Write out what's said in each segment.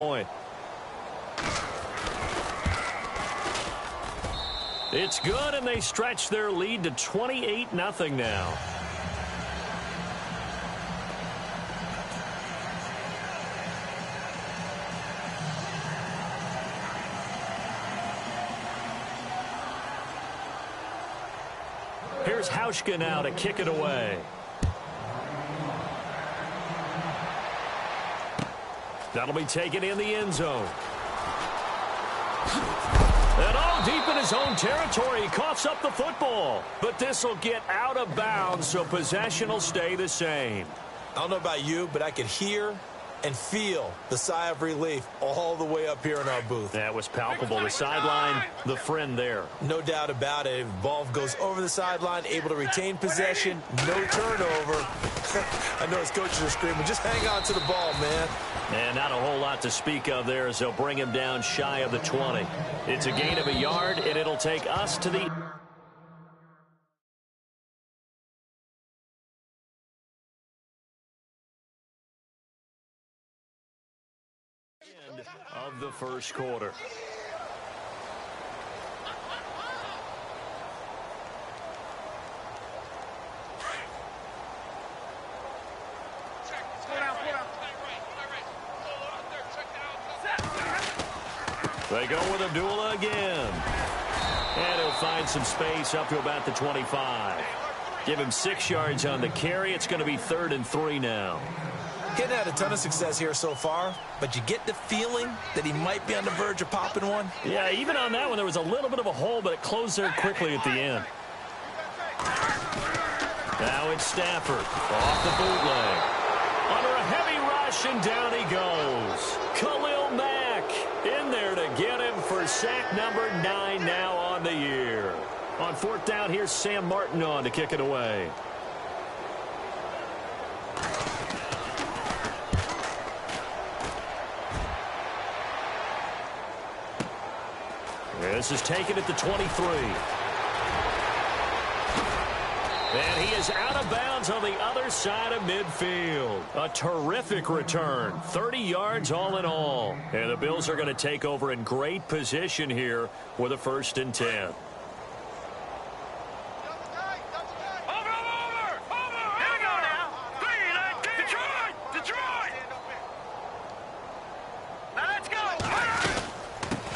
point. It's good, and they stretch their lead to 28-0 now. Here's Hauschka now to kick it away. That'll be taken in the end zone. And all deep in his own territory, he coughs up the football. But this will get out of bounds, so possession will stay the same. I don't know about you, but I could hear and feel the sigh of relief all the way up here in our booth. That was palpable. The sideline, the friend there. No doubt about it. If the ball goes over the sideline, able to retain possession, no turnover. I know his coaches are screaming, just hang on to the ball, man. And not a whole lot to speak of there as they'll bring him down shy of the 20. It's a gain of a yard, and it'll take us to the end of the first quarter. They go with Abdullah again. And he'll find some space up to about the 25. Give him 6 yards on the carry. It's going to be 3rd and 3 now. He hadn't had a ton of success here so far, but you get the feeling that he might be on the verge of popping one. Yeah, even on that one, there was a little bit of a hole, but it closed there quickly at the end. Now it's Stafford off the bootleg. Under a heavy rush, and down he goes. Khalil Mack in there to get him for sack number 9 now on the year. On 4th down, here's Sam Martin on to kick it away. This is taken at the 23. And he is out of bounds on the other side of midfield. A terrific return. 30 yards all in all. And the Bills are going to take over in great position here with a 1st and 10.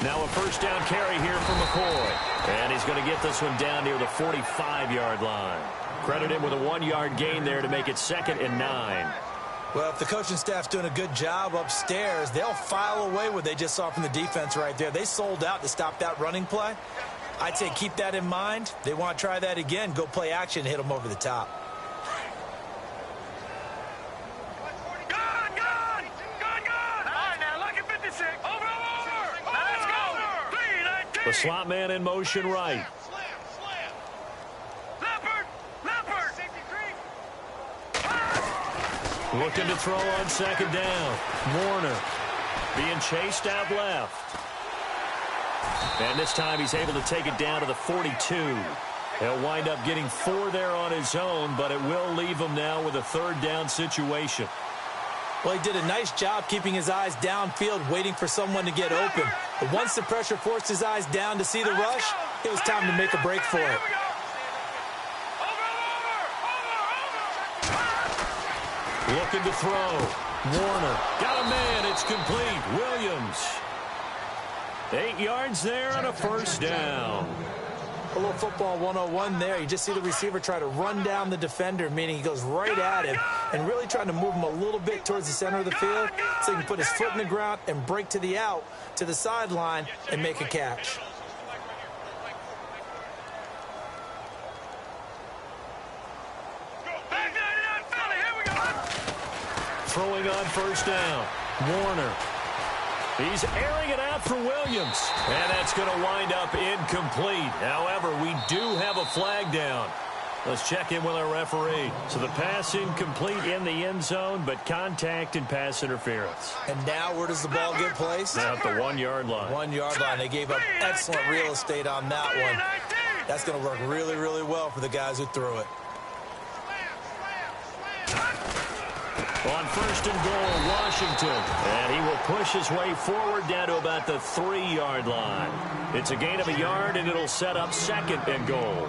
Now a 1st down carry here for McCoy. And he's going to get this one down near the 45-yard line. Credit him with a 1-yard gain there to make it 2nd and 9. Well, if the coaching staff's doing a good job upstairs, they'll file away what they just saw from the defense right there. They sold out to stop that running play. I'd say keep that in mind. They want to try that again. Go play action and hit them over the top. The slot man in motion right. Looking to throw on 2nd down. Warner being chased out left. And this time he's able to take it down to the 42. He'll wind up getting 4 there on his own, but it will leave him now with a 3rd down situation. Well, he did a nice job keeping his eyes downfield, waiting for someone to get open. But once the pressure forced his eyes down to see the rush, it was time to make a break for it. Looking to throw. Warner got a man. It's complete. Williams. 8 yards there and a 1st down. A little football 101 there. You just see the receiver try to run down the defender, meaning he goes right at him and really trying to move him a little bit towards the center of the field so he can put his foot in the ground and break to the out, to the sideline, and make a catch. Throwing on 1st down. Warner. He's airing it out for Williams. And that's going to wind up incomplete. However, we do have a flag down. Let's check in with our referee. So the pass incomplete in the end zone, but contact and pass interference. And now where does the ball get placed? Now at the 1-yard line. 1-yard line. They gave up excellent real estate on that one. That's going to work really, really well for the guys who threw it. On first and goal, Washington. And he will push his way forward down to about the 3-yard line. It's a gain of a yard, and it'll set up second and goal.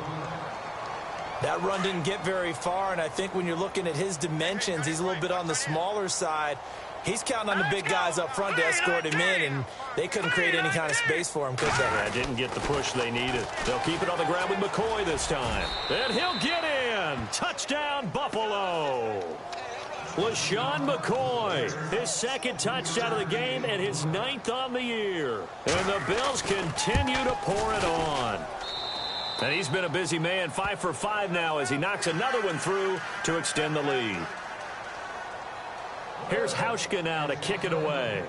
That run didn't get very far, and I think when you're looking at his dimensions, he's a little bit on the smaller side. He's counting on the big guys up front to escort him in, and they couldn't create any kind of space for him, could they? Yeah, didn't get the push they needed. They'll keep it on the ground with McCoy this time. And he'll get in. Touchdown, Buffalo. LaShawn McCoy, his second touchdown of the game and his 9th on the year. And the Bills continue to pour it on. And he's been a busy man, 5 for 5 now as he knocks another one through to extend the lead. Here's Hauschka now to kick it away.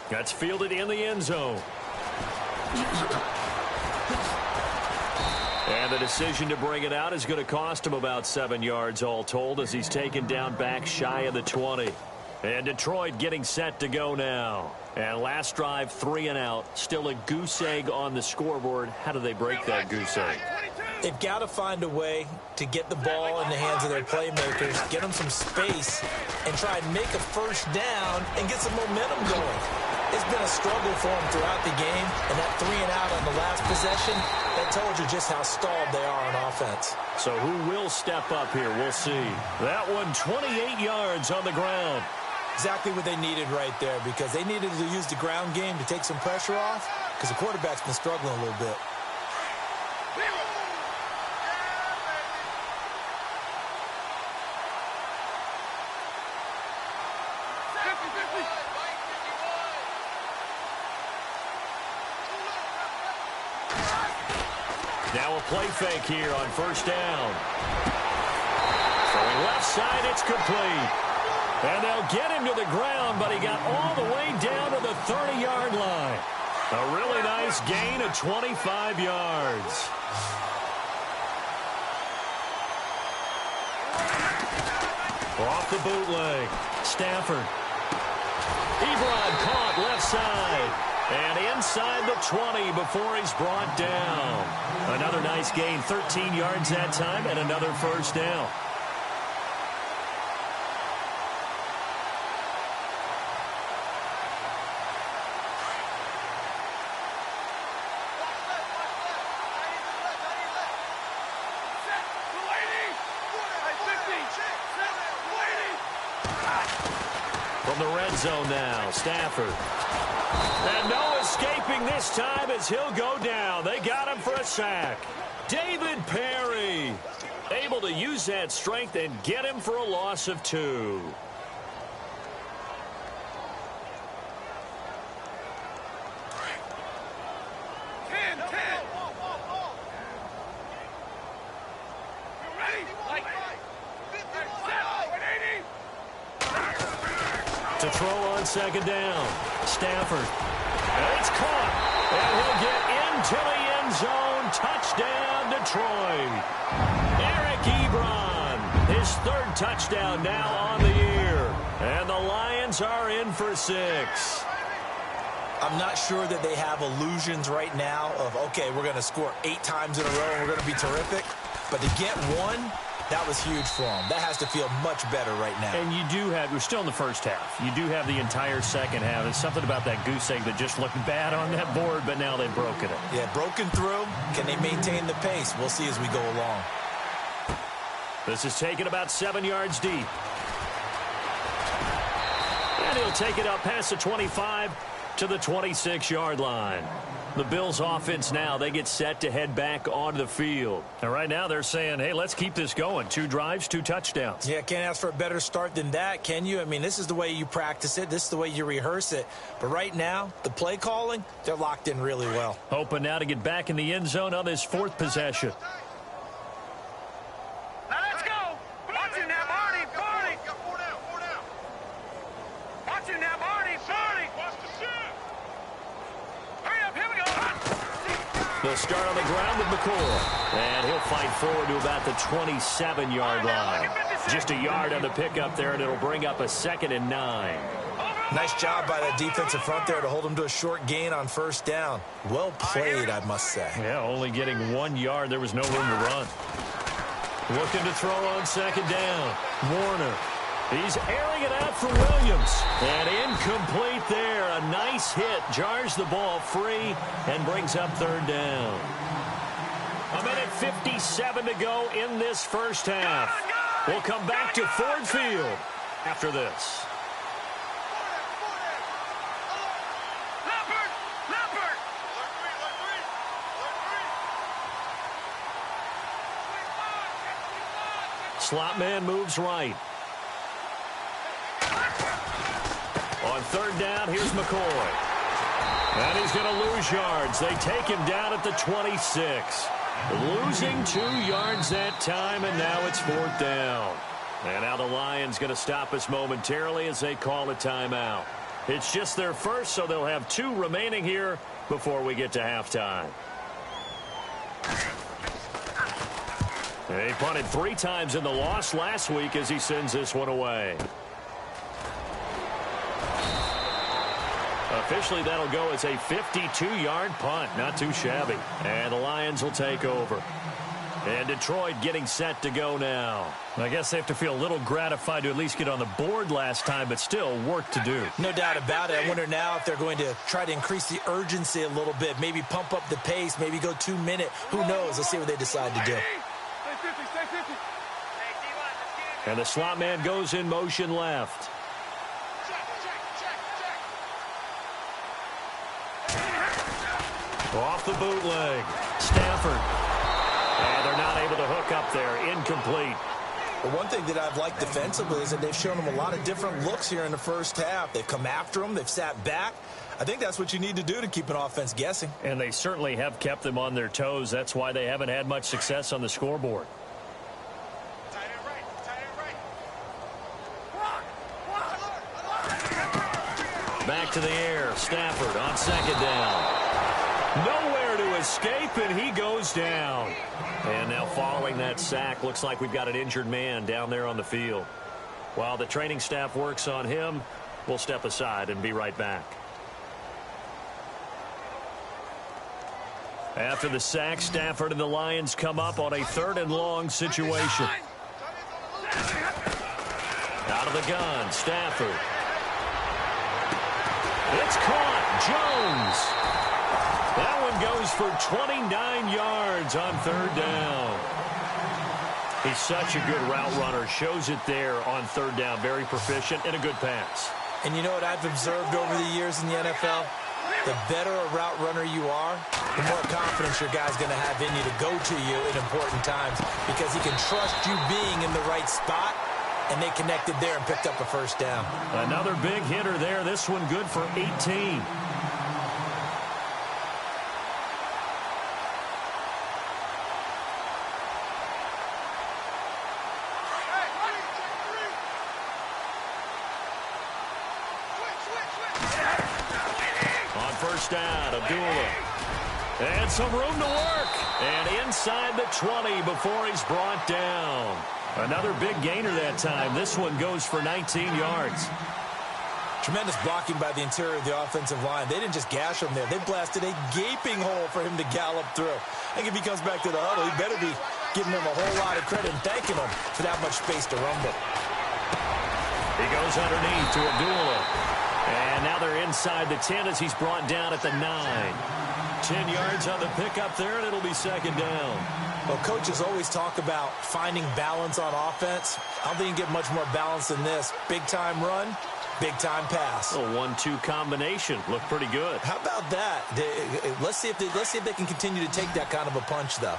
That's fielded in the end zone. And the decision to bring it out is going to cost him about 7 yards all told as he's taken down back shy of the 20. And Detroit getting set to go now. And last drive, 3 and out. Still a goose egg on the scoreboard. How do they break that goose egg? They've got to find a way to get the ball in the hands of their playmakers, get them some space, and try and make a first down and get some momentum going. It's been a struggle for them throughout the game, and that 3 and out on the last possession, that told you just how stalled they are on offense. So who will step up here? We'll see. That one, 28 yards on the ground. Exactly what they needed right there, because they needed to use the ground game to take some pressure off, because the quarterback's been struggling a little bit. Now a play fake here on first down. Throwing left side, it's complete. And they'll get him to the ground, but he got all the way down to the 30-yard line. A really nice gain of 25 yards. Off the bootleg. Stafford. Ebron caught left side. And inside the 20 before he's brought down. Another nice gain, 13 yards that time, and another first down. From the red zone now, Stafford. And no escaping this time as he'll go down. They got him for a sack. David Perry able to use that strength and get him for a loss of 2. To throw on second down. Stafford. And it's caught. And he'll get into the end zone. Touchdown, Detroit. Eric Ebron. His 3rd touchdown now on the year. And the Lions are in for 6. I'm not sure that they have illusions right now of, okay, we're going to score 8 times in a row and we're going to be terrific. But to get 1... that was huge for them. That has to feel much better right now. And you do have, we're still in the first half. You do have the entire second half. It's something about that goose egg that just looked bad on that board, but now they've broken it. Yeah, broken through. Can they maintain the pace? We'll see as we go along. This is taken about 7 yards deep. And he'll take it up past the 25 to the 26-yard line. The Bills offense now, they get set to head back onto the field. And right now they're saying, hey, let's keep this going. 2 drives, 2 touchdowns. Yeah, can't ask for a better start than that, can you? I mean, this is the way you practice it. This is the way you rehearse it. But right now, the play calling, they're locked in really well. Hoping now to get back in the end zone on this 4th possession. Now let's go. Watch it now, Barney. Barney. Got 4 down. 4 down. Watch it now, Barney. Barney. Watch the shot. Hurry up. Here we go. They'll start on the ground with McCoy. And he'll fight forward to about the 27-yard line. Just a yard on the pickup there, and it'll bring up a 2nd and 9. Nice job by the defensive front there to hold him to a short gain on first down. Well played, I must say. Yeah, only getting 1 yard. There was no room to run. Looking to throw on second down. Warner. He's airing it out for Williams. And incomplete there. A nice hit. Jars the ball free and brings up third down. 1:57 to go in this first half. We'll come back to Ford Field after this. Slot man moves right. On third down, here's McCoy. And he's going to lose yards. They take him down at the 26. Losing 2 yards that time, and now it's fourth down. And now the Lions going to stop us momentarily as they call a timeout. It's just their first, so they'll have 2 remaining here before we get to halftime. He punted 3 times in the loss last week as he sends this one away. Officially, that'll go as a 52-yard punt. Not too shabby. And the Lions will take over. And Detroit getting set to go now. I guess they have to feel a little gratified to at least get on the board last time, but still work to do. No doubt about it. I wonder now if they're going to try to increase the urgency a little bit, maybe pump up the pace, maybe go 2-minute. Who knows? Let's see what they decide to do. And the slot man goes in motion left. Off the bootleg. Stafford. And they're not able to hook up there. Incomplete. Well, one thing that I've liked defensively is that they've shown them a lot of different looks here in the first half. They've come after them. They've sat back. I think that's what you need to do to keep an offense guessing. And they certainly have kept them on their toes. That's why they haven't had much success on the scoreboard. Back to the air. Stafford on second down. Nowhere to escape, and he goes down. And now following that sack, looks like we've got an injured man down there on the field. While the training staff works on him, we'll step aside and be right back. After the sack, Stafford and the Lions come up on a 3rd and long situation. Out of the gun, Stafford. It's caught. Jones. That one goes for 29 yards on 3rd down. He's such a good route runner. Shows it there on 3rd down. Very proficient and a good pass. And you know what I've observed over the years in the NFL? The better a route runner you are, the more confidence your guy's going to have in you to go to you in important times because he can trust you being in the right spot. And they connected there and picked up a first down. Another big hitter there. This one good for 18. On first down, Abdullah. And some room to work. And inside the 20 before he's brought down. Another big gainer that time. This one goes for 19 yards. Tremendous blocking by the interior of the offensive line. They didn't just gash him there. They blasted a gaping hole for him to gallop through. I think if he comes back to the huddle, he better be giving him a whole lot of credit and thanking him for that much space to rumble. He goes underneath to Abdullah. And now they're inside the 10 as he's brought down at the 9. 10 yards on the pickup there, and it'll be second down. Well, coaches always talk about finding balance on offense. I don't think you can get much more balance than this. Big-time run, big-time pass. A 1-2 combination. Looked pretty good. How about that? Let's see if they can continue to take that kind of a punch, though.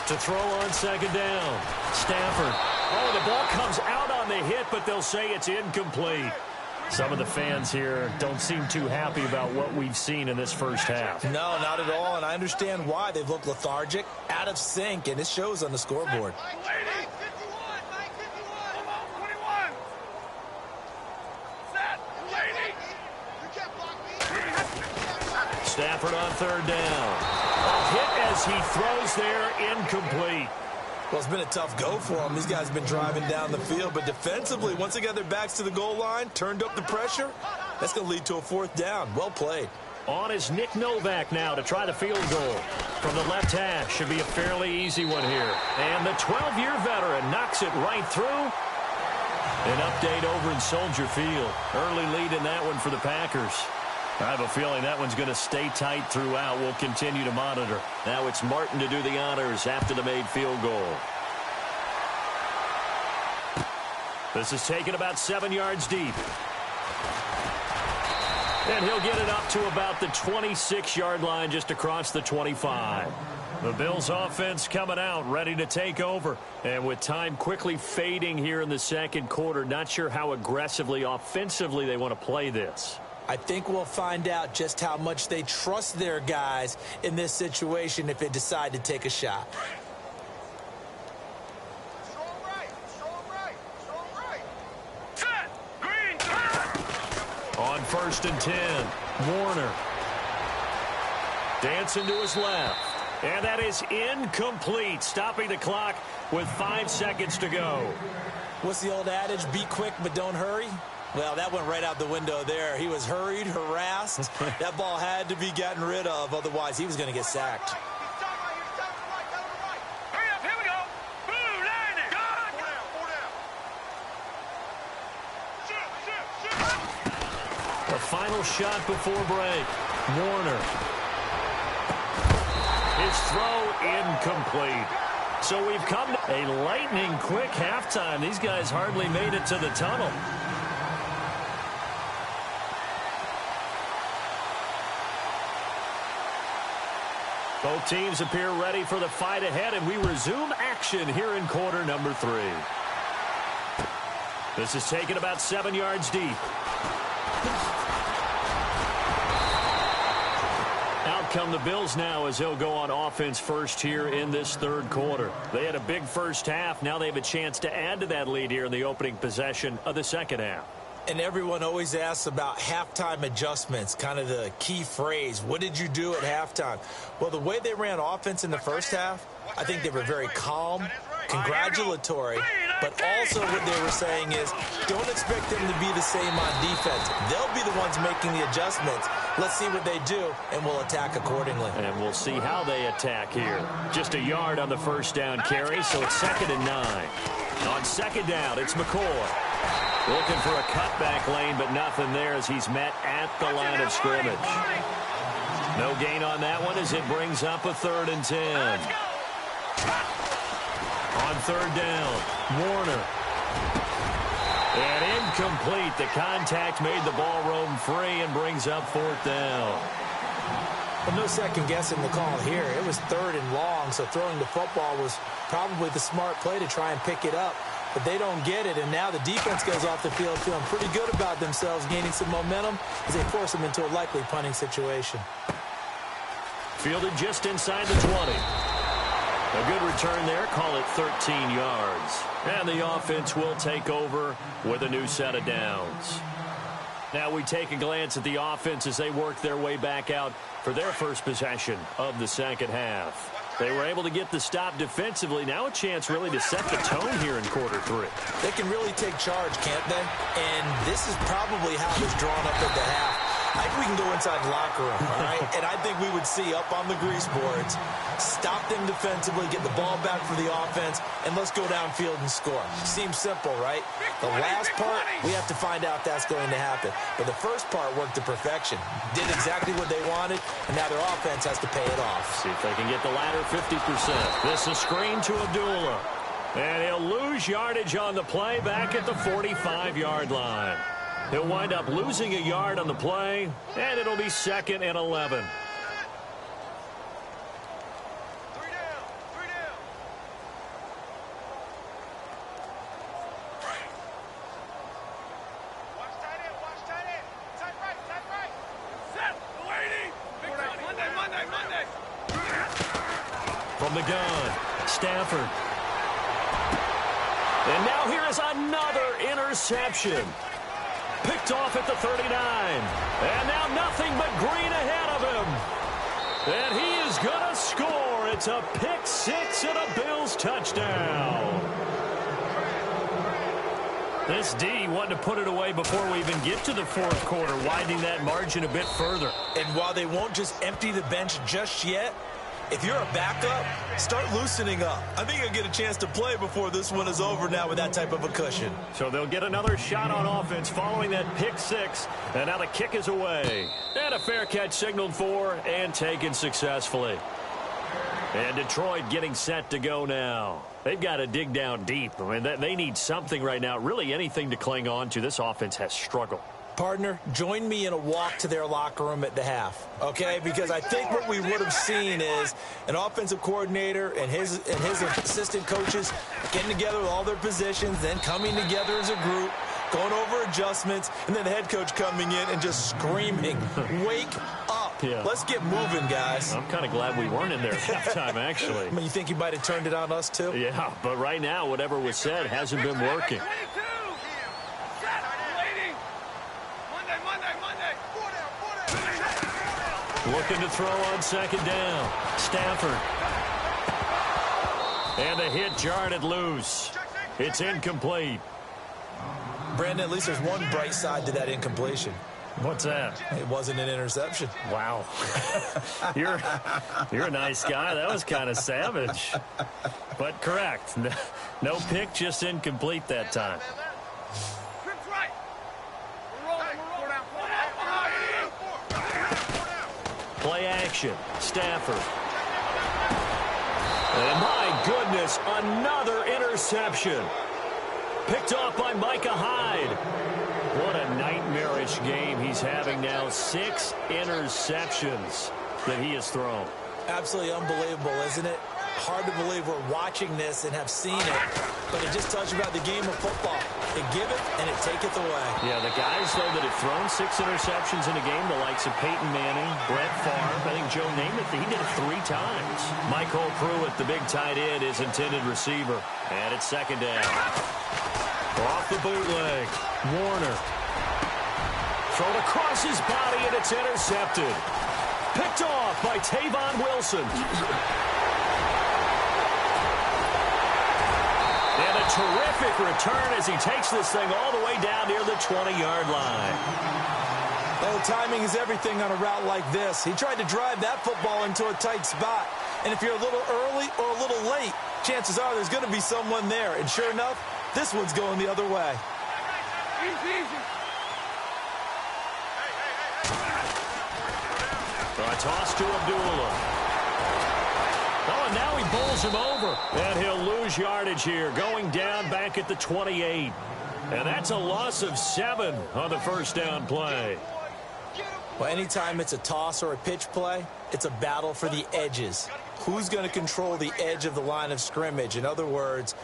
To throw on second down. Stafford. Oh, the ball comes out on the hit, but they'll say it's incomplete. Some of the fans here don't seem too happy about what we've seen in this first half. No, not at all, and I understand why. They've looked lethargic, out of sync, and it shows on the scoreboard. Stafford on third down. A hit as he throws there, incomplete. Well, it's been a tough go for them. These guys have been driving down the field, but defensively, once they got their backs to the goal line, turned up the pressure, that's going to lead to a fourth down. Well played. On is Nick Novak now to try the field goal. From the left hash, should be a fairly easy one here. And the 12-year veteran knocks it right through. An update over in Soldier Field. Early lead in that one for the Packers. I have a feeling that one's going to stay tight throughout. We'll continue to monitor. Now it's Martin to do the honors after the made field goal. This is taken about 7 yards deep. And he'll get it up to about the 26-yard line just across the 25. The Bills offense coming out, ready to take over. And with time quickly fading here in the second quarter, not sure how aggressively, offensively they want to play this. I think we'll find out just how much they trust their guys in this situation if they decide to take a shot. On 1st and 10, Warner. Dancing to his left. And that is incomplete, stopping the clock with 5 seconds to go. What's the old adage? Be quick, but don't hurry? Well, that went right out the window there. He was hurried, harassed. That ball had to be gotten rid of, otherwise he was going to get sacked. The final shot before break. Warner. His throw incomplete. So we've come to a lightning quick halftime. These guys hardly made it to the tunnel. Both teams appear ready for the fight ahead, and we resume action here in quarter number 3. This is taken about 7 yards deep. Out come the Bills now as they'll go on offense first here in this third quarter. They had a big first half. Now they have a chance to add to that lead here in the opening possession of the second half. And everyone always asks about halftime adjustments, kind of the key phrase. What did you do at halftime? Well, the way they ran offense in the first half, I think they were very calm, congratulatory, but also what they were saying is don't expect them to be the same on defense. They'll be the ones making the adjustments. Let's see what they do, and we'll attack accordingly. And we'll see how they attack here. Just a yard on the first down carry, so it's 2nd and 9. On second down, it's McCoy. Looking for a cutback lane, but nothing there as he's met at the line of scrimmage. No gain on that one as it brings up a 3rd and 10. On 3rd down, Warner. And incomplete. The contact made the ball roam free and brings up 4th down. Well, no second guessing the call here. It was 3rd and long, so throwing the football was probably the smart play to try and pick it up. But they don't get it, and now the defense goes off the field feeling pretty good about themselves, gaining some momentum as they force them into a likely punting situation. Fielded just inside the 20. A good return there, call it 13 yards. And the offense will take over with a new set of downs. Now we take a glance at the offense as they work their way back out for their first possession of the second half. They were able to get the stop defensively. Now a chance really to set the tone here in quarter 3. They can really take charge, can't they? And this is probably how it was drawn up at the half. I think we can go inside the locker room, all right? And I think we would see up on the grease boards, stop them defensively, get the ball back for the offense, and let's go downfield and score. Seems simple, right? The last part, we have to find out that's going to happen. But the first part worked to perfection. Did exactly what they wanted, and now their offense has to pay it off. See if they can get the latter 50%. This is screen to Abdullah. And he'll lose yardage on the play back at the 45-yard line. He'll wind up losing a yard on the play, and it'll be 2nd and 11. From the gun, Stafford. And now here is another interception. Picked off at the 39. And now nothing but green ahead of him. And he is going to score. It's a pick six and a Bills touchdown. This D wanted to put it away before we even get to the fourth quarter, widening that margin a bit further. And while they won't just empty the bench just yet, if you're a backup, start loosening up. I think you'll get a chance to play before this one is over now with that type of a cushion. So they'll get another shot on offense following that pick six. And now the kick is away. And a fair catch signaled for and taken successfully. And Detroit getting set to go now. They've got to dig down deep. I mean, they need something right now, really anything to cling on to. This offense has struggled. Partner, join me in a walk to their locker room at the half, okay? Because I think what we would have seen is an offensive coordinator and his assistant coaches getting together with all their positions, then coming together as a group, going over adjustments, and then the head coach coming in and just screaming, wake up. Yeah. Let's get moving, guys. I'm kind of glad we weren't in there at halftime, actually. I mean, you think you might have turned it on us, too? Yeah, but right now, whatever was said hasn't been working. Looking to throw on second down. Stafford. And a hit jarred it loose. It's incomplete. Brandon, at least there's one bright side to that incompletion. What's that? It wasn't an interception. Wow. You're a nice guy. That was kind of savage. But correct. No pick, just incomplete that time. Play action. Stafford. And my goodness, another interception. Picked off by Micah Hyde. What a nightmarish game he's having now. 6 interceptions that he has thrown. Absolutely unbelievable, isn't it? Hard to believe we're watching this and have seen it, but it just tells you about the game of football. It giveth and it taketh away. Yeah, the guys, though, that have thrown 6 interceptions in a game, the likes of Peyton Manning, Brett Favre, I think Joe Namath, he did it 3 times. Michael Pruitt, the big tight end, is intended receiver. And it's second down. Off the bootleg. Warner. Thrown across his body, and it's intercepted. Picked off by Tavon Wilson. And a terrific return as he takes this thing all the way down near the 20-yard line. Oh, timing is everything on a route like this. He tried to drive that football into a tight spot. And if you're a little early or a little late, chances are there's going to be someone there. And sure enough, this one's going the other way. A toss to Abdullah. Oh, and now he bowls him over. And he'll lose yardage here, going down back at the 28. And that's a loss of 7 on the first down play. Well, anytime it's a toss or a pitch play, it's a battle for the edges. Who's going to control the edge of the line of scrimmage? In other words,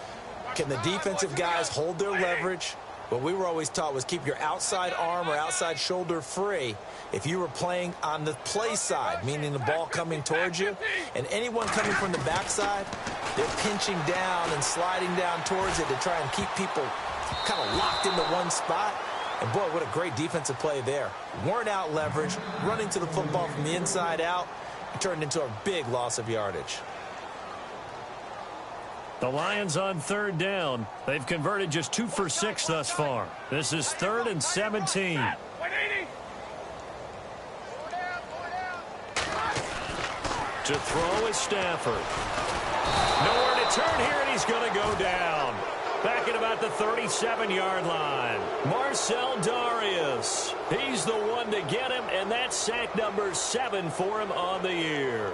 can the defensive guys hold their leverage? What we were always taught was keep your outside arm or outside shoulder free if you were playing on the play side, meaning the ball coming towards you. And anyone coming from the backside, they're pinching down and sliding down towards it to try and keep people kind of locked into one spot. And, boy, what a great defensive play there. Weren't out leverage, running to the football from the inside out. It turned into a big loss of yardage. The Lions on third down. They've converted just 2 for 6 thus far. This is 3rd and 17. To throw is Stafford. Nowhere to turn here, and he's going to go down. Back at about the 37-yard line. Marcel Darius. He's the one to get him, and that's sack number 7 for him on the year.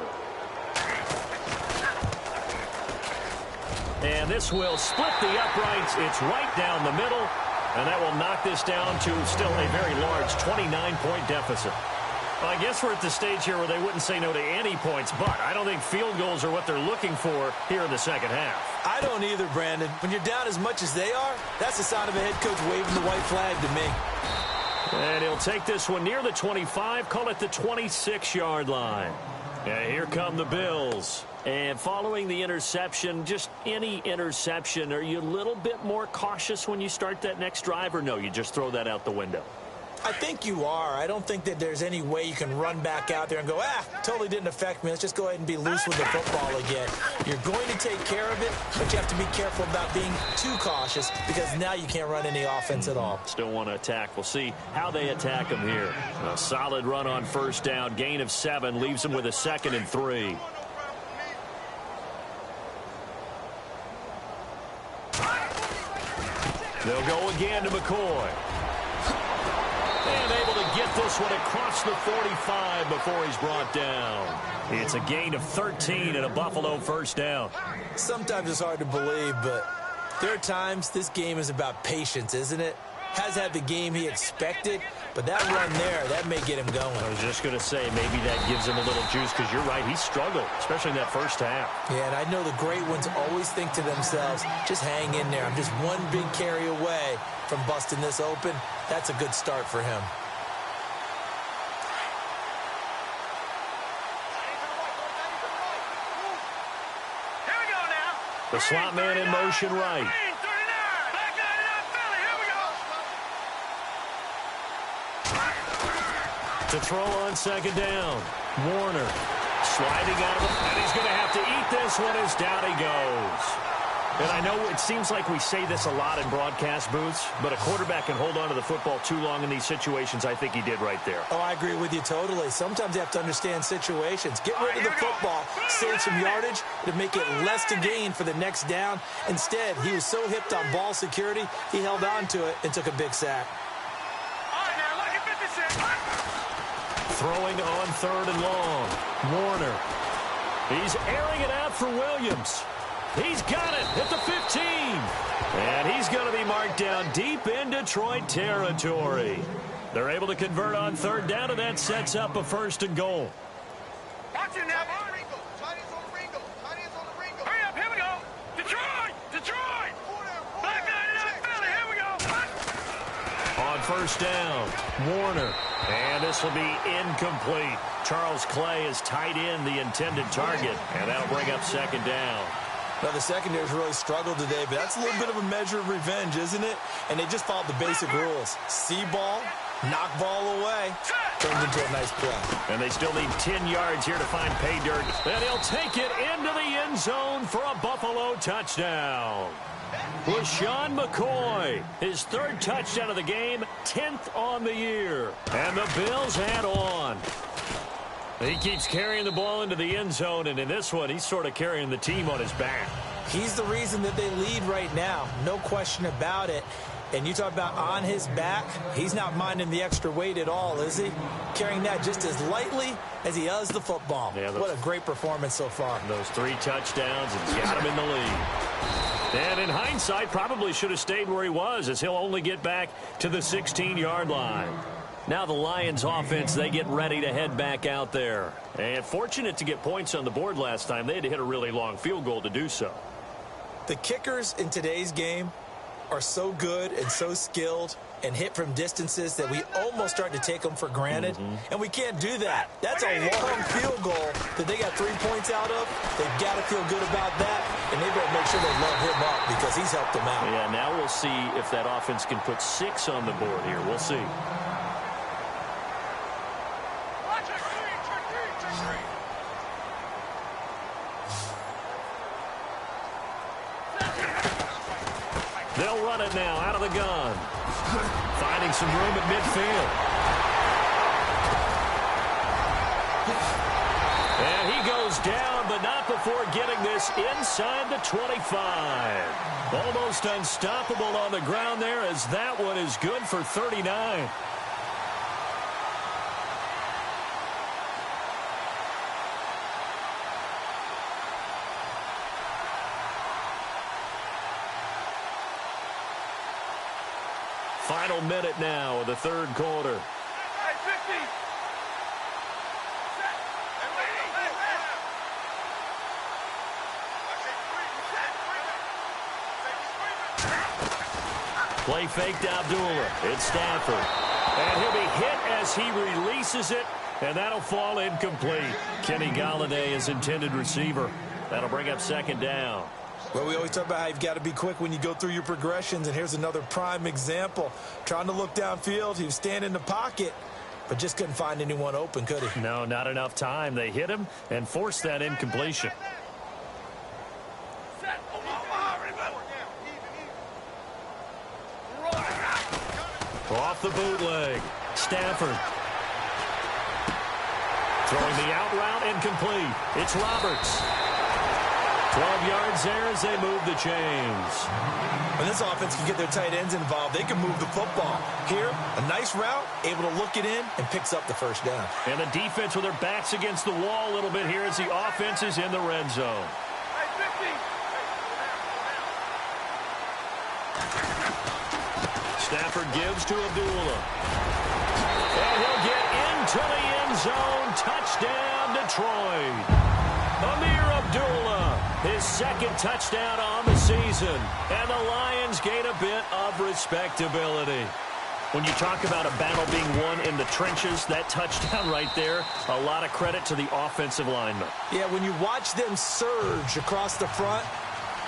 And this will split the uprights. It's right down the middle, and that will knock this down to still a very large 29-point deficit. Well, I guess we're at the stage here where they wouldn't say no to any points, but I don't think field goals are what they're looking for here in the second half. I don't either, Brandon. When you're down as much as they are, that's the sign of a head coach waving the white flag to me. And he'll take this one near the 25, call it the 26-yard line. And here come the Bills. And following the interception, just any interception, are you a little bit more cautious when you start that next drive, or no, you just throw that out the window? I think you are. I don't think that there's any way you can run back out there and go, totally didn't affect me. Let's just go ahead and be loose with the football again. You're going to take care of it, but you have to be careful about being too cautious because now you can't run any offense at all. Still want to attack. We'll see how they attack him here. A solid run on first down. Gain of 7 leaves him with a 2nd and 3. They'll go again to McCoy. And able to get this one across the 45 before he's brought down. It's a gain of 13 and a Buffalo first down. Sometimes it's hard to believe, but there are times this game is about patience, isn't it? Has had the game he expected, but that run there, that may get him going. I was just going to say, maybe that gives him a little juice because you're right, he struggled, especially in that first half. Yeah, and I know the great ones always think to themselves, just hang in there. I'm just one big carry away from busting this open. That's a good start for him. Here we go now. The slot man in motion right. To throw on second down. Warner sliding out of it, and he's going to have to eat this one as down he goes. And I know it seems like we say this a lot in broadcast booths, but a quarterback can hold on to the football too long in these situations. I think he did right there. Oh, I agree with you totally. Sometimes you have to understand situations. Get rid of the football, save some yardage to make it less to gain for the next down. Instead, he was so hipped on ball security, he held on to it and took a big sack. Throwing on 3rd and long. Warner. He's airing it out for Williams. He's got it at the 15. And he's going to be marked down deep in Detroit territory. They're able to convert on 3rd down, and that sets up a 1st and goal. Watch it now. Hurry up, here we go. Detroit. Back line it up, Philly, here we go. On 1st down, Warner. And this will be incomplete. Charles Clay is tied in the intended target, and that'll bring up 2nd down. Now, the secondary's really struggled today, but that's a little bit of a measure of revenge, isn't it? And they just followed the basic rules. See ball, knock ball away, turned into a nice play. And they still need 10 yards here to find pay dirt. And he'll take it into the end zone for a Buffalo touchdown. LaShawn McCoy, his 3rd touchdown of the game, 10th on the year. And the Bills add on. He keeps carrying the ball into the end zone, and in this one, he's sort of carrying the team on his back. He's the reason that they lead right now, no question about it. And you talk about on his back, he's not minding the extra weight at all, is he? Carrying that just as lightly as he does the football. Yeah, what a great performance so far. Those 3 touchdowns and got him in the lead. And in hindsight, probably should have stayed where he was, as he'll only get back to the 16-yard line. Now the Lions offense, they get ready to head back out there. And fortunate to get points on the board last time. They had to hit a really long field goal to do so. The kickers in today's game are so good and so skilled and hit from distances that we almost start to take them for granted. And we can't do that. That's a long field goal that they got 3 points out of. They've got to feel good about that, and they better make sure they load him up because he's helped them out. Yeah, now we'll see if that offense can put 6 on the board here. We'll see. They'll run it now out of the gun. Finding some room at midfield. And he goes down, but not before getting this inside the 25. Almost unstoppable on the ground there, as that one is good for 39. Final minute now of the 3rd quarter. Play fake to Abdullah. It's Stafford. And he'll be hit as he releases it, and that'll fall incomplete. Kenny Golladay is intended receiver. That'll bring up 2nd down. Well, we always talk about how you've got to be quick when you go through your progressions, and here's another prime example. Trying to look downfield, he was standing in the pocket, but just couldn't find anyone open, could he? No, not enough time. They hit him and forced that incompletion. Off the bootleg. Stafford. Throwing the out route, incomplete. It's Roberts. 12 yards there as they move the chains. When this offense can get their tight ends involved, they can move the football. Here, a nice route, able to look it in, and picks up the first down. And the defense with their backs against the wall a little bit here as the offense is in the red zone. Stafford gives to Abdullah. And he'll get into the end zone. Touchdown, Detroit. Amir Abdullah, his second touchdown on the season. And the Lions gain a bit of respectability. When you talk about a battle being won in the trenches, that touchdown right there, a lot of credit to the offensive linemen. Yeah, when you watch them surge across the front,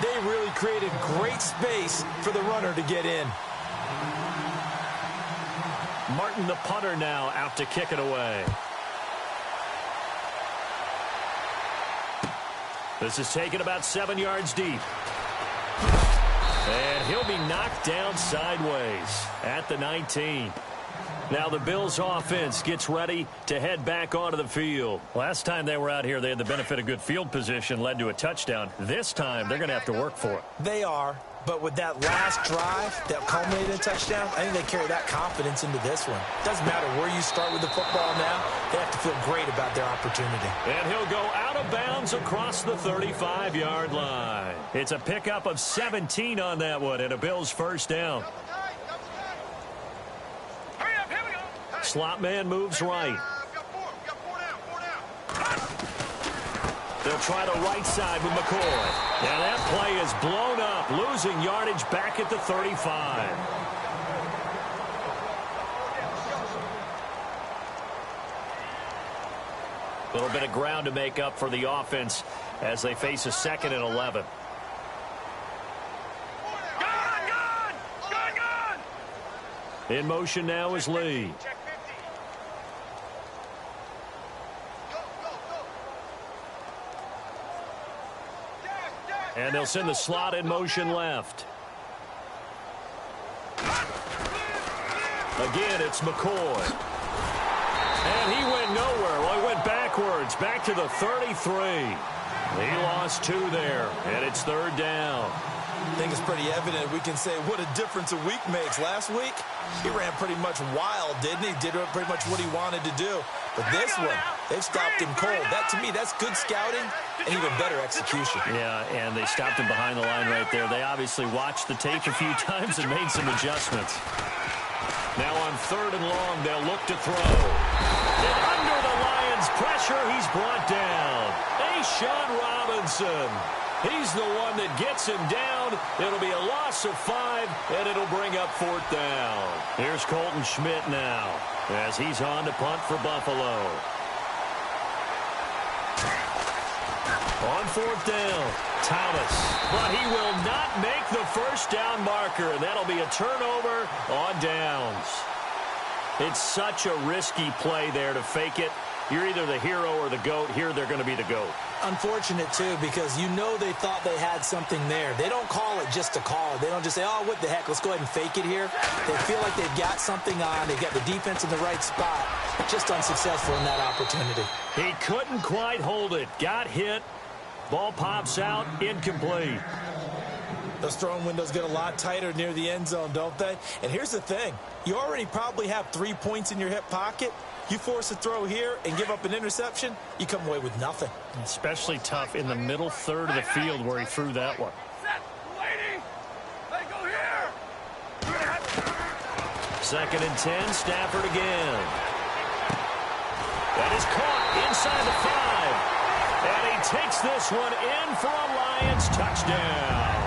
they really created great space for the runner to get in. Martin, the punter, now out to kick it away. This is taken about 7 yards deep. And he'll be knocked down sideways at the 19. Now the Bills offense gets ready to head back onto the field. Last time they were out here, they had the benefit of good field position, led to a touchdown. This time, they're going to have to work for it. They are. But with that last drive that culminated in a touchdown, I think they carry that confidence into this one. Doesn't matter where you start with the football now. They have to feel great about their opportunity. And he'll go out of bounds across the 35-yard line. It's a pickup of 17 on that one and a Bills first down. Slot man moves right. They'll try the right side with McCoy. And that play is blown up, losing yardage back at the 35. A little bit of ground to make up for the offense as they face a 2nd and 11. In motion now is Lee. And they'll send the slot in motion left. Again, it's McCoy. And he went nowhere. Well, he went backwards, back to the 33. He lost 2 there, and it's 3rd down. I think it's pretty evident. We can say what a difference a week makes. Last week, he ran pretty much wild, didn't he? Did pretty much what he wanted to do. But this one, they've stopped him cold. That, to me, that's good scouting and even better execution. Yeah, and they stopped him behind the line right there. They obviously watched the tape a few times and made some adjustments. Now on 3rd and long, they'll look to throw. And under the Lions' pressure, he's brought down. Sean Robinson. He's the one that gets him down. It'll be a loss of 5, and it'll bring up 4th down. Here's Colton Schmidt now as he's on to punt for Buffalo. On 4th down, Thomas. But he will not make the first down marker, and that'll be a turnover on downs. It's such a risky play there to fake it. You're either the hero or the GOAT. Here they're going to be the GOAT. Unfortunate, too, because you know they thought they had something there. They don't call it just to call it. They don't just say, oh, what the heck, let's go ahead and fake it here. They feel like they've got something on. They've got the defense in the right spot. Just unsuccessful in that opportunity. He couldn't quite hold it. Got hit. Ball pops out. Incomplete. Those throwing windows get a lot tighter near the end zone, don't they? And here's the thing. You already probably have 3 points in your hip pocket. You force a throw here and give up an interception, you come away with nothing. Especially tough in the middle third of the field where he threw that one. Second and 10, Stafford again. That is caught inside the 5. And he takes this one in for a Lions touchdown.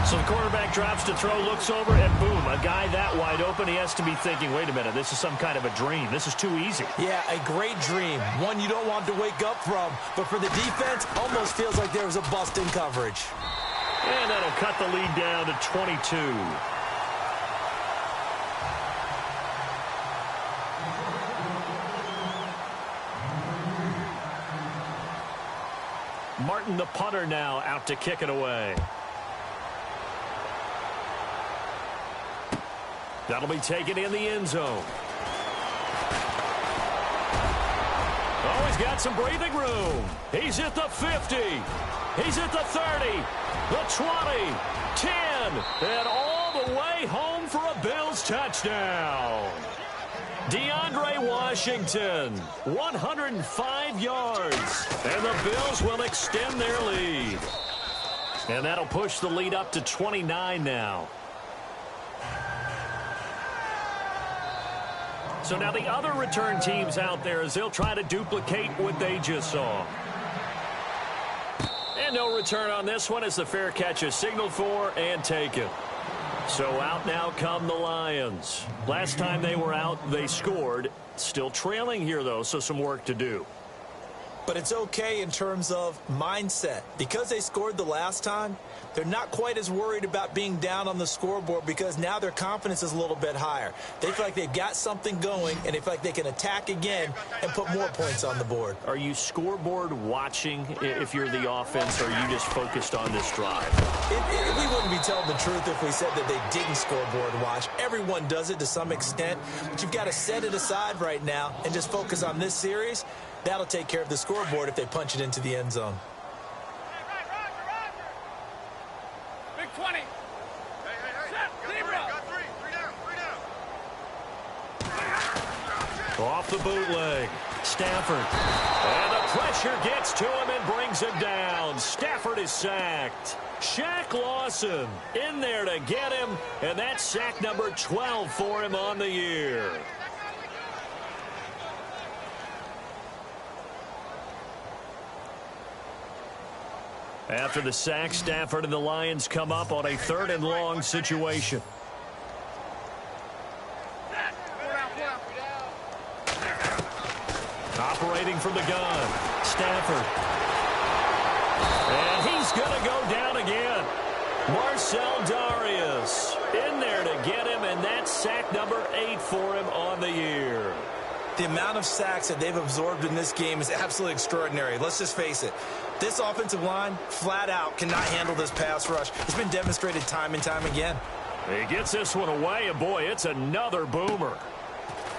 So the quarterback drops to throw, looks over, and boom, a guy that wide open. He has to be thinking, wait a minute, this is some kind of a dream. This is too easy. Yeah, a great dream. One you don't want to wake up from. But for the defense, almost feels like there was a bust in coverage. And that'll cut the lead down to 22. Martin, the punter, now out to kick it away. That'll be taken in the end zone. Oh, he's got some breathing room. He's at the 50. He's at the 30, the 20, 10, and all the way home for a Bills touchdown. DeAndre Washington, 105 yards, and the Bills will extend their lead. And that'll push the lead up to 29 now. So now the other return teams out there as they'll try to duplicate what they just saw. And no return on this one as the fair catch is signaled for and taken. So out now come the Lions. Last time they were out, they scored. Still trailing here, though, so some work to do. But it's okay in terms of mindset. Because they scored the last time, they're not quite as worried about being down on the scoreboard because now their confidence is a little bit higher. They feel like they've got something going, and they feel like they can attack again and put more points on the board. Are you scoreboard watching if you're the offense, or are you just focused on this drive? We wouldn't be telling the truth if we said that they didn't scoreboard watch. Everyone does it to some extent, but you've got to set it aside right now and just focus on this series. That'll take care of the scoreboard if they punch it into the end zone. Big 20. Hey. Got three down. Off the bootleg. Stafford. And the pressure gets to him and brings him down. Stafford is sacked. Shaq Lawson in there to get him, and that's sack number 12 for him on the year. After the sack, Stafford and the Lions come up on a 3rd and long situation. Operating from the gun, Stafford. And he's going to go down again. Marcel Darius in there to get him, and that's sack number 8 for him on the year. The amount of sacks that they've absorbed in this game is absolutely extraordinary. Let's just face it. This offensive line, flat out, cannot handle this pass rush. It's been demonstrated time and time again. He gets this one away, and boy, it's another boomer.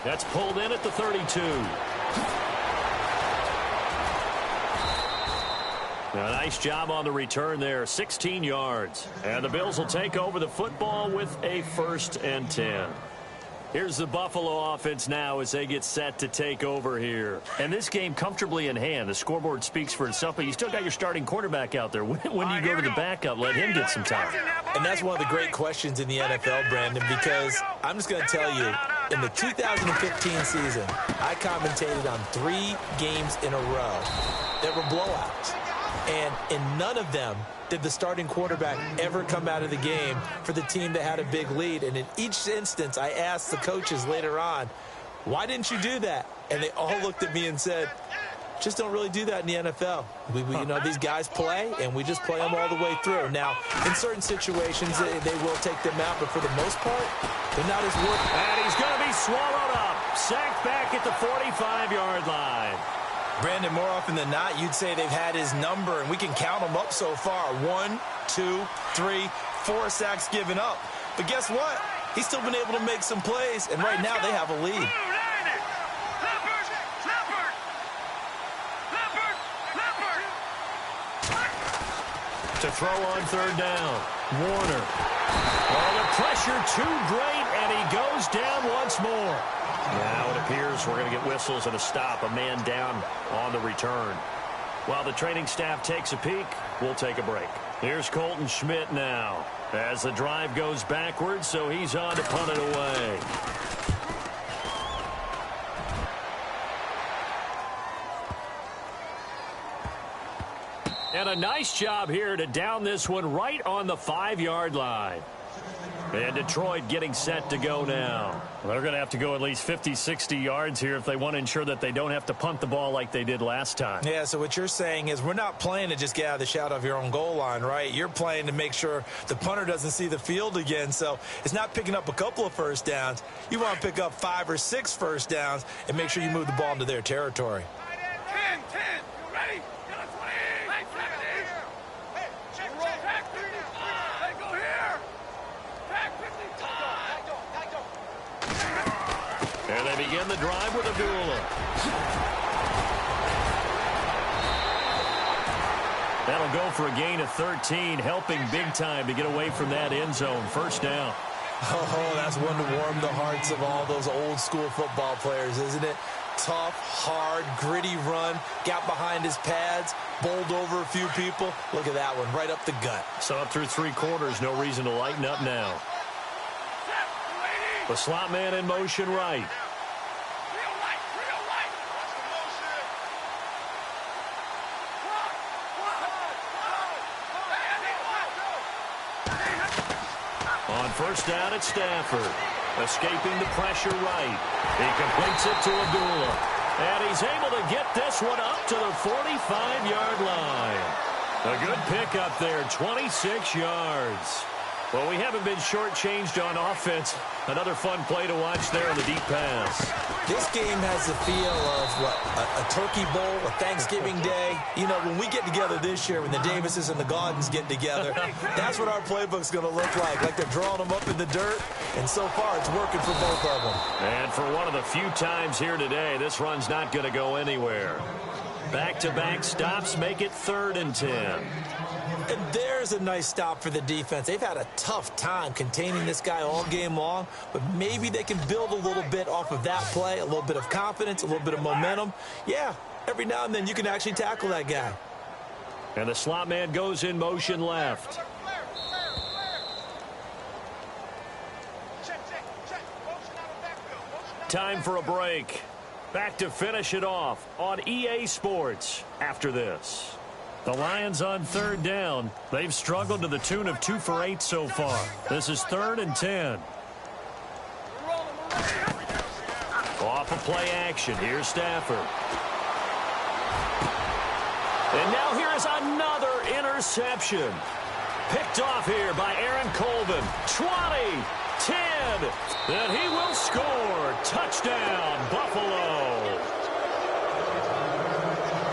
That's pulled in at the 32. A nice job on the return there, 16 yards. And the Bills will take over the football with a 1st and 10. Here's the Buffalo offense now as they get set to take over here. And this game comfortably in hand. The scoreboard speaks for itself, but you still got your starting quarterback out there. When do you go to the backup? Let him get some time. And that's one of the great questions in the NFL, Brandon, because I'm just going to tell you, in the 2015 season, I commentated on 3 games in a row that were blowouts. And in none of them did the starting quarterback ever come out of the game for the team that had a big lead. And in each instance, I asked the coaches later on, why didn't you do that? And they all looked at me and said, just don't really do that in the NFL. You know, these guys play, and we just play them all the way through. Now, in certain situations, they will take them out, but for the most part, they're not as worth. And he's going to be swallowed up. Sacked back at the 45-yard line. Brandon, more often than not, you'd say they've had his number, and we can count them up so far. 1, 2, 3, 4 sacks given up. But guess what? He's still been able to make some plays, and right now they have a lead. To throw on 3rd down, Warner. Oh, the pressure too great, and he goes down once more. Now it appears we're going to get whistles and a stop, a man down on the return. While the training staff takes a peek, we'll take a break. Here's Colton Schmidt now as the drive goes backwards, so he's on to punt it away. And a nice job here to down this one right on the 5-yard line. And Detroit getting set to go now. Well, they're going to have to go at least 50, 60 yards here if they want to ensure that they don't have to punt the ball like they did last time. Yeah, so what you're saying is we're not playing to just get out of the shadow of your own goal line, right? You're playing to make sure the punter doesn't see the field again. So it's not picking up a couple of first downs. You want to pick up 5 or 6 first downs and make sure you move the ball into their territory. 10, 10. You ready? Get a 20. Hey, hey, check. Hey, go here. Back 55. And they begin the drive with Abdullah. That'll go for a gain of 13, helping big time to get away from that end zone. First down. Oh, that's one to warm the hearts of all those old school football players, isn't it? Tough, hard, gritty run, got behind his pads, bowled over a few people. Look at that one, right up the gut. So up through 3 quarters, no reason to lighten up now. The slot man in motion right. On first down at Stafford. Escaping the pressure right. He completes it to Abdullah. And he's able to get this one up to the 45-yard line. A good pickup there, 26 yards. Well, we haven't been shortchanged on offense. Another fun play to watch there on the deep pass. This game has the feel of, what, a turkey bowl, a Thanksgiving day. You know, when we get together this year, when the Davises and the Gaudens get together, that's what our playbook's going to look like they're drawing them up in the dirt. And so far, it's working for both of them. And for one of the few times here today, this run's not going to go anywhere. Back-to-back stops make it 3rd and 10. And there's a nice stop for the defense. They've had a tough time containing this guy all game long, but maybe they can build a little bit off of that play, a little bit of confidence, a little bit of momentum. Yeah, every now and then you can actually tackle that guy. And the slot man goes in motion left. Time for a break. Back to finish it off on EA Sports after this. The Lions on 3rd down. They've struggled to the tune of 2 for 8 so far. This is 3rd and 10. Off of play action. Here's Stafford. And now here is another interception. Picked off here by Aaron Colvin. 20, 10. Then he will score. Touchdown, Buffalo.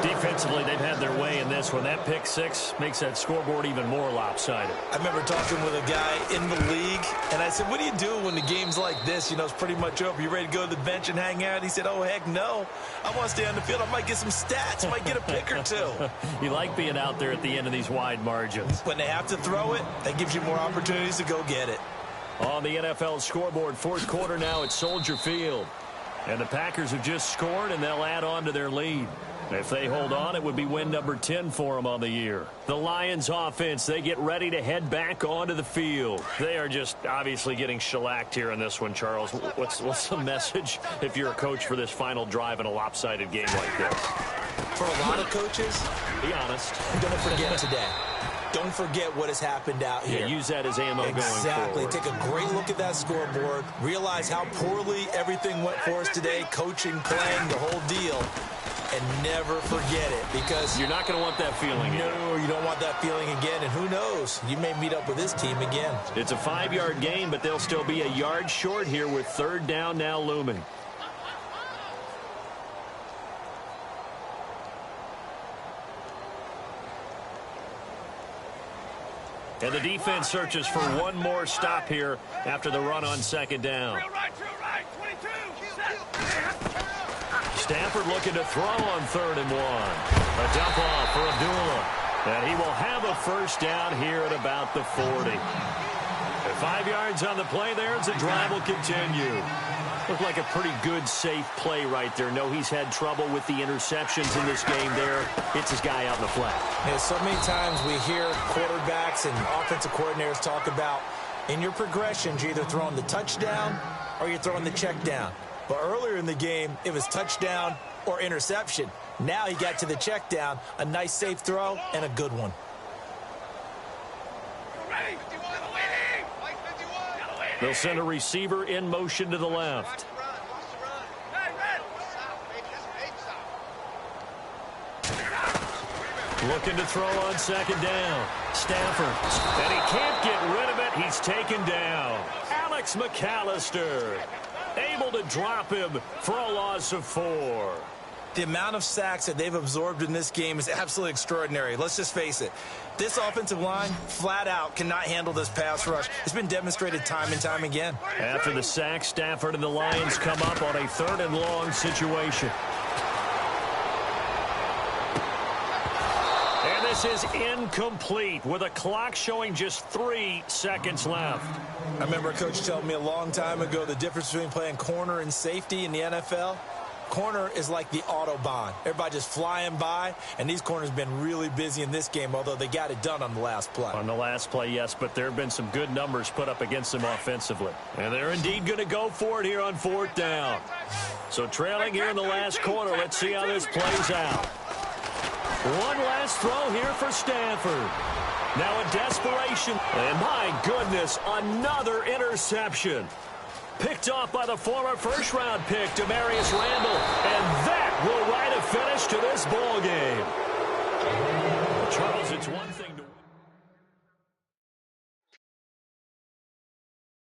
Defensively, they've had their way in this one. That pick 6 makes that scoreboard even more lopsided. I remember talking with a guy in the league, and I said, what do you do when the game's like this? You know, it's pretty much over. You ready to go to the bench and hang out? He said, oh, heck no. I want to stay on the field. I might get some stats. I might get a pick or 2. You like being out there at the end of these wide margins. When they have to throw it, that gives you more opportunities to go get it. On the NFL scoreboard, 4th quarter now at Soldier Field. And the Packers have just scored, and they'll add on to their lead. If they hold on, it would be win number 10 for them on the year. The Lions offense, they get ready to head back onto the field. They are just obviously getting shellacked here in this one, Charles. What's the message if you're a coach for this final drive in a lopsided game like this? For a lot of coaches, be honest. Don't forget today. Don't forget what has happened out here. Yeah, use that as ammo going forward. Exactly. Take a great look at that scoreboard. Realize how poorly everything went for us today. Coaching, playing, the whole deal. And never forget it, because you're not going to want that feeling again. No, you don't want that feeling again. And who knows? You may meet up with this team again. It's a 5-yard gain, but they'll still be a yard short here with 3rd down now looming. And the defense searches for one more stop here after the run on 2nd down. Drill right, 22. Stafford looking to throw on 3rd and 1. A dump off for Abdullah. And he will have a first down here at about the 40. And 5 yards on the play there as the drive will continue. Looked like a pretty good, safe play right there. No, he's had trouble with the interceptions in this game there. It's his guy out in the flat. Yeah, so many times we hear quarterbacks and offensive coordinators talk about in your progressions, you're either throwing the touchdown or you're throwing the check down. But earlier in the game, it was touchdown or interception. Now he got to the check down, a nice safe throw, and a good one. Ready? 51, waiting. 51. They'll send a receiver in motion to the left. Looking to throw on second down. Stafford. And he can't get rid of it. He's taken down. Alex McAllister able to drop him for a loss of 4. The amount of sacks that they've absorbed in this game is absolutely extraordinary. Let's just face it. This offensive line, flat out, cannot handle this pass rush. It's been demonstrated time and time again. After the sack, Stafford and the Lions come up on a 3rd and long situation. And this is incomplete with a clock showing just 3 seconds left. I remember a coach telling me a long time ago the difference between playing corner and safety in the NFL. Corner is like the Autobahn. Everybody just flying by, and these corners have been really busy in this game, although they got it done on the last play. On the last play, yes, but there have been some good numbers put up against them offensively. And they're indeed going to go for it here on 4th down. So trailing here in the last quarter, let's see how this plays out. One last throw here for Stafford. Now a desperation, and my goodness, another interception. Picked off by the former first-round pick, Demarius Randall, and that will write a finish to this ball game. Charles, it's one thing to